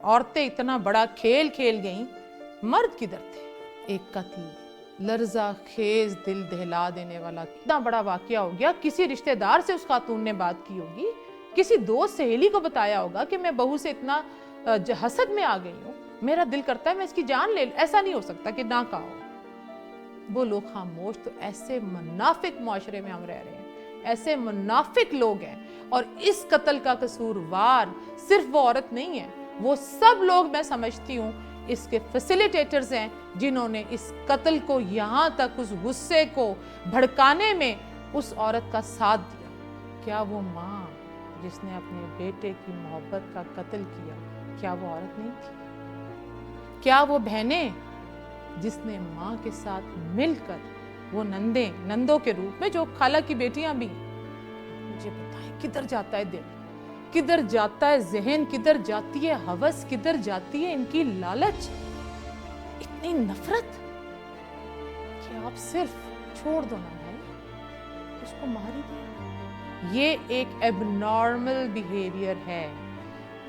عورتیں اتنا بڑا کھیل کھیل گئیں، مرد کدھر تھے؟ ایک قتل لرزہ خیز دل دہلا دینے والا اتنا بڑا واقعہ ہو گیا. کسی رشتہ دار سے اس خاتون نے بات کی ہوگی، کسی دوست سہیلی کو بتایا ہوگا کہ میں بہو سے اتنا حسد میں آ گئی ہوں، میرا دل کرتا ہے میں اس کی جان لے لوں. ایسا نہیں ہو سکتا کہ نہ کہا ہو. وہ لوگ خاموش. تو ایسے منافق معاشرے میں ہم رہ رہے ہیں، ایسے منافق لوگ ہیں. اور اس قتل کا قصوروار صرف وہ عورت نہیں ہے، وہ سب لوگ میں سمجھتی ہوں اس کے فیسیلیٹیٹرز ہیں جنہوں نے اس قتل کو یہاں تک اس غصے کو بھڑکانے میں اس عورت کا ساتھ دیا. کیا وہ ماں جس نے اپنے بیٹے کی محبت کا قتل کیا، کیا وہ عورت نہیں تھی؟ کیا وہ بہنیں جس نے ماں کے ساتھ مل کر وہ نندوں کے روپ میں جو خالہ کی بیٹیاں بھی، مجھے بتائیں کدھر جاتا ہے دل، کدھر جاتا ہے ذہن، کدھر جاتی ہے ہوس، کدھر جاتی ہے ان کی لالچ، اتنی نفرت کہ آپ صرف چھوڑ دو نا بھائی، اس کو مار ہی دیا. یہ ایک ایب نارمل بیہیویئر ہے.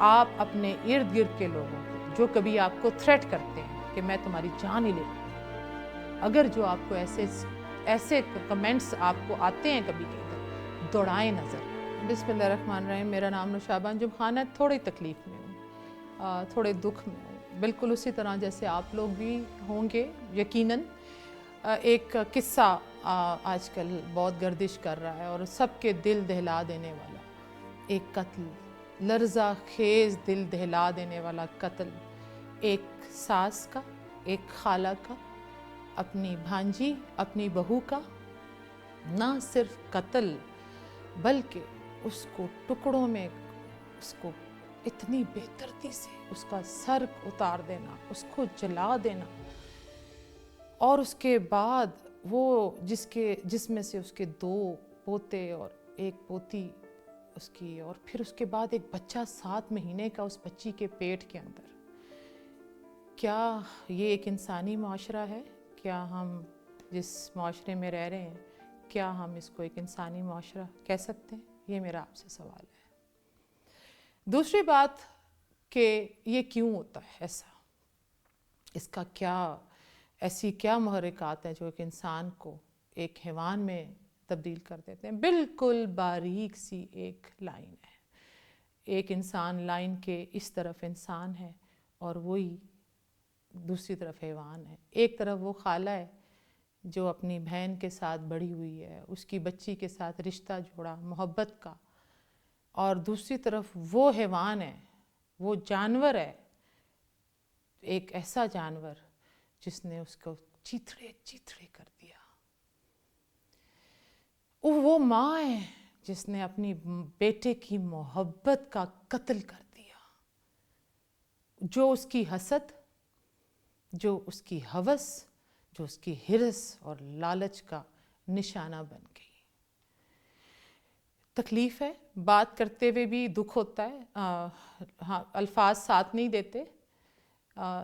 آپ اپنے ارد گرد کے لوگوں کو جو کبھی آپ کو تھریٹ کرتے ہیں کہ میں تمہاری جان ہی لے لوں، اگر جو آپ کو ایسے کمنٹس آپ کو آتے ہیں کبھی کبھی، دوڑائیں نظر. بسم اللہ الرحمن الرحیم. میرا نام نوشابہ انجم خان ہے. تھوڑی تکلیف میں ہوں، تھوڑے دکھ میں ہوں، بالکل اسی طرح جیسے آپ لوگ بھی ہوں گے یقیناً. ایک قصہ آج کل بہت گردش کر رہا ہے اور سب کے دل دہلا دینے والا ایک قتل، لرزہ خیز دل دہلا دینے والا قتل. ایک ساس کا، ایک خالہ کا، اپنی بھانجی، اپنی بہو کا. نہ صرف قتل بلکہ اس کو ٹکڑوں میں، اس کو اتنی بے دردی سے اس کا سر اتار دینا، اس کو جلا دینا، اور اس کے بعد وہ جس میں سے اس کے 2 پوتے اور 1 پوتی اس کی، اور پھر اس کے بعد ایک بچہ 7 مہینے کا اس بچی کے پیٹ کے اندر. کیا یہ ایک انسانی معاشرہ ہے؟ کیا ہم جس معاشرے میں رہ رہے ہیں، کیا ہم اس کو ایک انسانی معاشرہ کہہ سکتے ہیں؟ یہ میرا آپ سے سوال ہے. دوسری بات کہ یہ کیوں ہوتا ہے ایسا، اس کا ایسی کیا محرکات ہیں جو ایک انسان کو ایک حیوان میں تبدیل کر دیتے ہیں. بالکل باریک سی ایک لائن ہے. ایک انسان لائن کے اس طرف انسان ہے اور وہی دوسری طرف حیوان ہے. ایک طرف وہ خالہ ہے جو اپنی بہن کے ساتھ بڑھی ہوئی ہے، اس کی بچی کے ساتھ رشتہ جوڑا محبت کا، اور دوسری طرف وہ حیوان ہے، وہ جانور ہے، ایک ایسا جانور جس نے اس کو چیتھڑے کر دیا. وہ ماں ہے جس نے اپنی بیٹے کی محبت کا قتل کر دیا، جو اس کی حسد، جو اس کی ہوس، جو اس کی ہرس اور لالچ کا نشانہ بن گئی. تکلیف ہے، بات کرتے ہوئے بھی دکھ ہوتا ہے. ہاں، الفاظ ساتھ نہیں دیتے،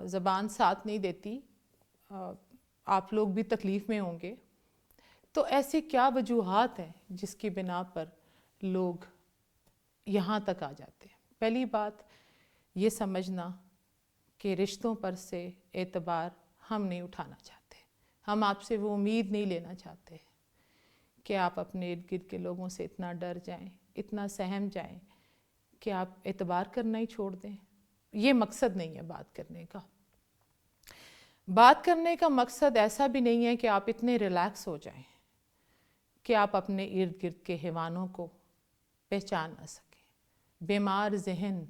زبان ساتھ نہیں دیتی. آپ لوگ بھی تکلیف میں ہوں گے. تو ایسی کیا وجوہات ہیں جس کی بنا پر لوگ یہاں تک آ جاتے ہیں؟ پہلی بات یہ سمجھنا کہ رشتوں پر سے اعتبار ہم نہیں اٹھانا چاہتے. ہم آپ سے وہ امید نہیں لینا چاہتے کہ آپ اپنے ارد گرد کے لوگوں سے اتنا ڈر جائیں، اتنا سہم جائیں کہ آپ اعتبار کرنا ہی چھوڑ دیں. یہ مقصد نہیں ہے بات کرنے کا. بات کرنے کا مقصد ایسا بھی نہیں ہے کہ آپ اتنے ریلیکس ہو جائیں کہ آپ اپنے ارد گرد کے حیوانوں کو پہچان نہ سکیں. بیمار ذہن،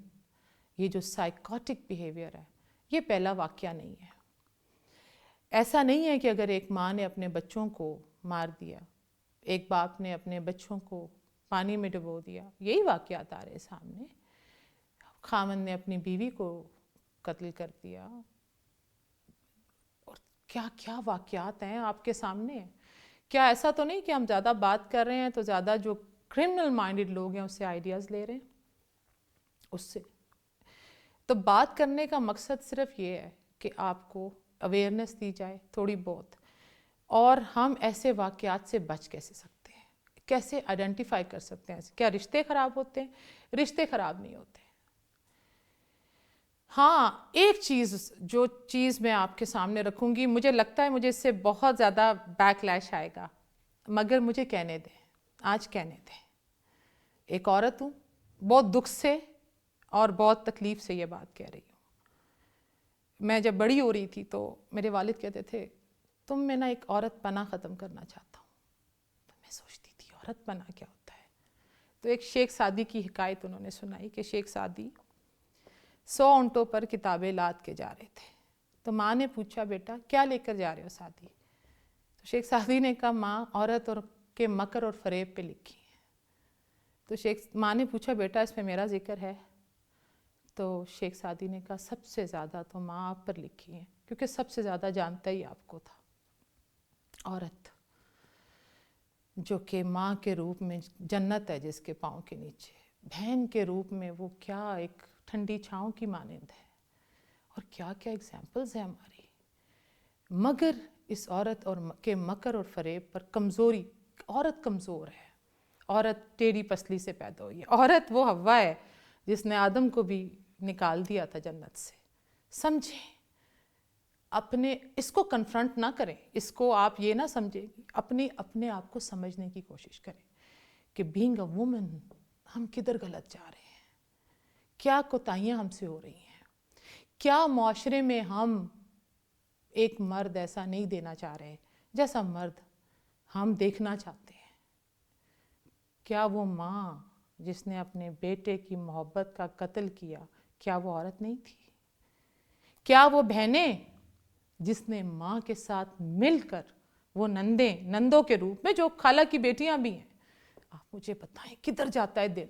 یہ جو سائیکوٹک بیہیویئر ہے، یہ پہلا واقعہ نہیں ہے. ایسا نہیں ہے کہ اگر ایک ماں نے اپنے بچوں کو مار دیا، ایک باپ نے اپنے بچوں کو پانی میں ڈبو دیا. یہی واقعات آ رہے سامنے. خاوند نے اپنی بیوی کو قتل کر دیا، اور کیا کیا واقعات ہیں آپ کے سامنے. کیا ایسا تو نہیں کہ ہم زیادہ بات کر رہے ہیں تو زیادہ جو کرمنل مائنڈڈ لوگ ہیں اس سے آئیڈیاز لے رہے ہیں؟ اس سے تو بات کرنے کا مقصد صرف یہ ہے کہ آپ کو اویئرنیس دی جائے تھوڑی بہت، اور ہم ایسے واقعات سے بچ کیسے سکتے ہیں، کیسے آئیڈینٹیفائی کر سکتے ہیں. کیا رشتے خراب ہوتے ہیں؟ رشتے خراب نہیں ہوتے. ہاں ایک جو چیز میں آپ کے سامنے رکھوں گی، مجھے لگتا ہے مجھے اس سے بہت زیادہ بیک لیش آئے گا، مگر مجھے کہنے دیں، آج کہنے دیں۔ ایک عورت ہوں، بہت دکھ سے اور بہت تکلیف سے یہ بات کہہ رہی ہوں۔ میں جب بڑی ہو رہی تھی تو میرے والد کہتے تھے تم میں نا ایک عورت پنا ختم کرنا چاہتا ہوں۔ تو میں سوچتی تھی عورت پنا کیا ہوتا ہے؟ تو ایک شیخ سعدی کی حکایت انہوں نے سنائی کہ شیخ سعدی 100 اونٹوں پر کتابیں لاد کے جا رہے تھے۔ تو ماں نے پوچھا بیٹا کیا لے کر جا رہے ہو سعدی؟ تو شیخ سعدی نے کہا ماں عورت اور کے مکر اور فریب پہ لکھی ہیں۔ تو ماں نے پوچھا بیٹا اس میں میرا ذکر ہے؟ تو شیخ سعدی نے کہا سب سے زیادہ تو ماں آپ پر لکھی ہیں، کیونکہ سب سے زیادہ جانتا ہی آپ کو تھا۔ عورت جو کہ ماں کے روپ میں جنت ہے جس کے پاؤں کے نیچے، بہن کے روپ میں وہ کیا ایک ٹھنڈی چھاؤں کی مانند ہے، اور کیا کیا ایگزامپلز ہیں ہماری۔ مگر اس عورت اور کے مکر اور فریب پر کمزوری، عورت کمزور ہے، عورت ٹیڑھی پسلی سے پیدا ہوئی ہے، عورت وہ حوا ہے جس نے آدم کو بھی نکال دیا تھا جنت سے۔ سمجھیں، اپنے اس کو کنفرنٹ نہ کریں، اس کو آپ یہ نہ سمجھیں، اپنے آپ کو سمجھنے کی کوشش کریں کہ بینگ اے وومن ہم کدھر غلط جا رہے ہیں، کیا کوتاہیاں ہم سے ہو رہی ہیں، کیا معاشرے میں ہم ایک مرد ایسا نہیں دینا چاہ رہے جیسا مرد ہم دیکھنا چاہتے ہیں۔ کیا وہ ماں جس نے اپنے بیٹے کی محبت کا قتل کیا، کیا وہ عورت نہیں تھی؟ کیا وہ بہنیں جس نے ماں کے ساتھ مل کر، وہ نندوں کے روپ میں جو خالہ کی بیٹیاں بھی ہیں، آپ مجھے بتائیں کدھر جاتا ہے دل،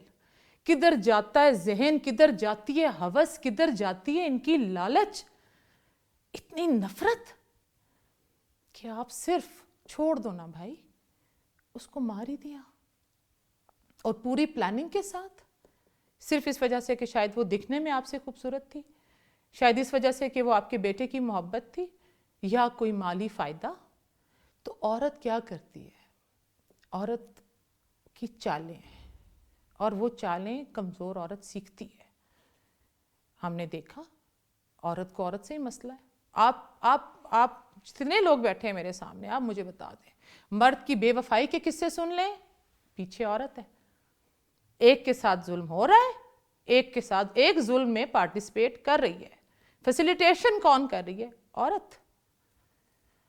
کدھر جاتا ہے ذہن، کدھر جاتی ہے ہوس، کدھر جاتی ہے ان کی لالچ، اتنی نفرت کہ آپ صرف چھوڑ دو نا بھائی، اس کو مار ہی دیا، اور پوری پلاننگ کے ساتھ، صرف اس وجہ سے کہ شاید وہ دکھنے میں آپ سے خوبصورت تھی، شاید اس وجہ سے کہ وہ آپ کے بیٹے کی محبت تھی، یا کوئی مالی فائدہ۔ تو عورت کیا کرتی ہے؟ عورت کی چالیں ہیں، اور وہ چالیں کمزور عورت سیکھتی ہے۔ ہم نے دیکھا عورت کو عورت سے ہی مسئلہ ہے۔ آپ جتنے لوگ بیٹھے ہیں میرے سامنے، آپ مجھے بتا دیں، مرد کی بے وفائی کے قصے سن لیں، پیچھے عورت ہے۔ ایک کے ساتھ ظلم ہو رہا ہے، ایک کے ساتھ ایک ظلم میں پارٹیسپیٹ کر رہی ہے، فیسیلیٹیشن کون کر رہی ہے؟ عورت۔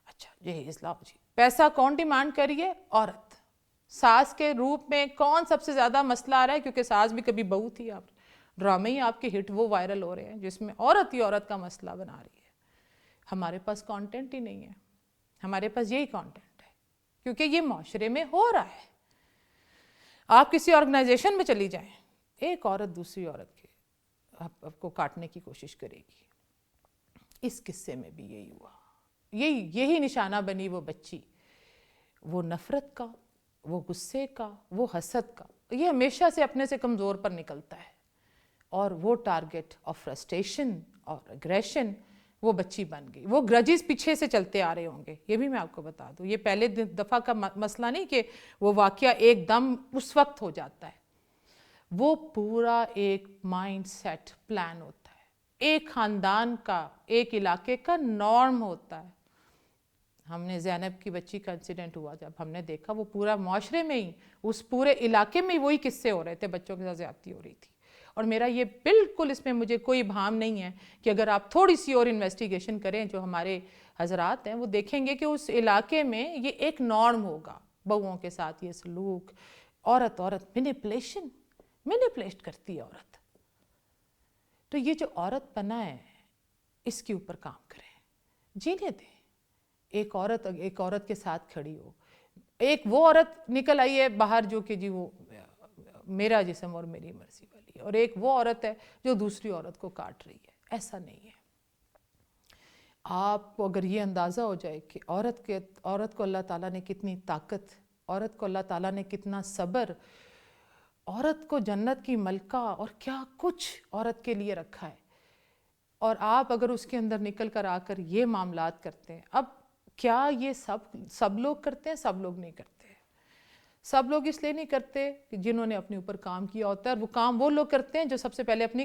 اچھا جہیز لاؤ جی، پیسہ کون ڈیمانڈ کر رہی ہے؟ عورت۔ ساس کے روپ میں کون سب سے زیادہ مسئلہ آ رہا ہے؟ کیونکہ ساس بھی کبھی بہو تھی، آپ ڈرامے ہی آپ کے ہٹ وہ وائرل ہو رہے ہیں جس میں عورت ہی عورت کا مسئلہ بنا رہی ہے۔ ہمارے پاس کانٹینٹ ہی نہیں ہے، ہمارے پاس یہی کانٹینٹ ہے، کیونکہ یہ معاشرے میں ہو رہا ہے۔ آپ کسی آرگنائزیشن میں چلی جائیں، ایک عورت دوسری عورت کے آپ کو کاٹنے کی کوشش کرے گی۔ اس قصے میں بھی یہی ہوا، یہی نشانہ بنی وہ بچی، وہ نفرت کا، وہ غصے کا، وہ حسد کا، یہ ہمیشہ سے اپنے سے کمزور پر نکلتا ہے، اور وہ ٹارگٹ آف فرسٹریشن اور اگریشن وہ بچی بن گئی۔ وہ گرجز پیچھے سے چلتے آ رہے ہوں گے، یہ بھی میں آپ کو بتا دوں، یہ پہلے دفعہ کا مسئلہ نہیں کہ وہ واقعہ ایک دم اس وقت ہو جاتا ہے، وہ پورا ایک مائنڈ سیٹ پلان ہوتا ہے، ایک خاندان کا، ایک علاقے کا نارم ہوتا ہے۔ ہم نے زینب کی بچی کا انسیڈنٹ ہوا، جب ہم نے دیکھا وہ پورا معاشرے میں ہی، اس پورے علاقے میں وہی قصے ہو رہے تھے، بچوں کے ساتھ زیادتی ہو رہی تھی۔ اور میرا یہ بالکل اس میں مجھے کوئی ابہام نہیں ہے کہ اگر آپ تھوڑی سی اور انویسٹیگیشن کریں، جو ہمارے حضرات ہیں وہ دیکھیں گے کہ اس علاقے میں یہ ایک نارم ہوگا، بہوؤں کے ساتھ یہ سلوک، عورت مینیپولیٹ کرتی ہے عورت۔ تو یہ جو عورت پنا ہے، اس کے اوپر کام کریں، جینے دیں۔ ایک عورت کے ساتھ کھڑی ہو، ایک وہ عورت نکل آئی ہے باہر جو کہ جی وہ میرا جسم اور میری مرضی والی ہے، اور ایک وہ عورت ہے جو دوسری عورت کو کاٹ رہی ہے۔ ایسا نہیں ہے۔ آپ کو اگر یہ اندازہ ہو جائے کہ عورت کو اللہ تعالیٰ نے کتنی طاقت، عورت کو اللہ تعالیٰ نے کتنا صبر، عورت کو جنت کی ملکہ اور کیا کچھ عورت کے لیے رکھا ہے، اور آپ اگر اس کے اندر نکل کر آ کر یہ معاملات کرتے ہیں، اب کیا یہ سب لوگ کرتے ہیں؟ سب لوگ نہیں کرتے۔ سب لوگ اس لیے نہیں کرتے کہ جنہوں نے اپنے اوپر کام کیا ہوتا ہے، اور وہ کام وہ لوگ کرتے ہیں جو سب سے پہلے اپنی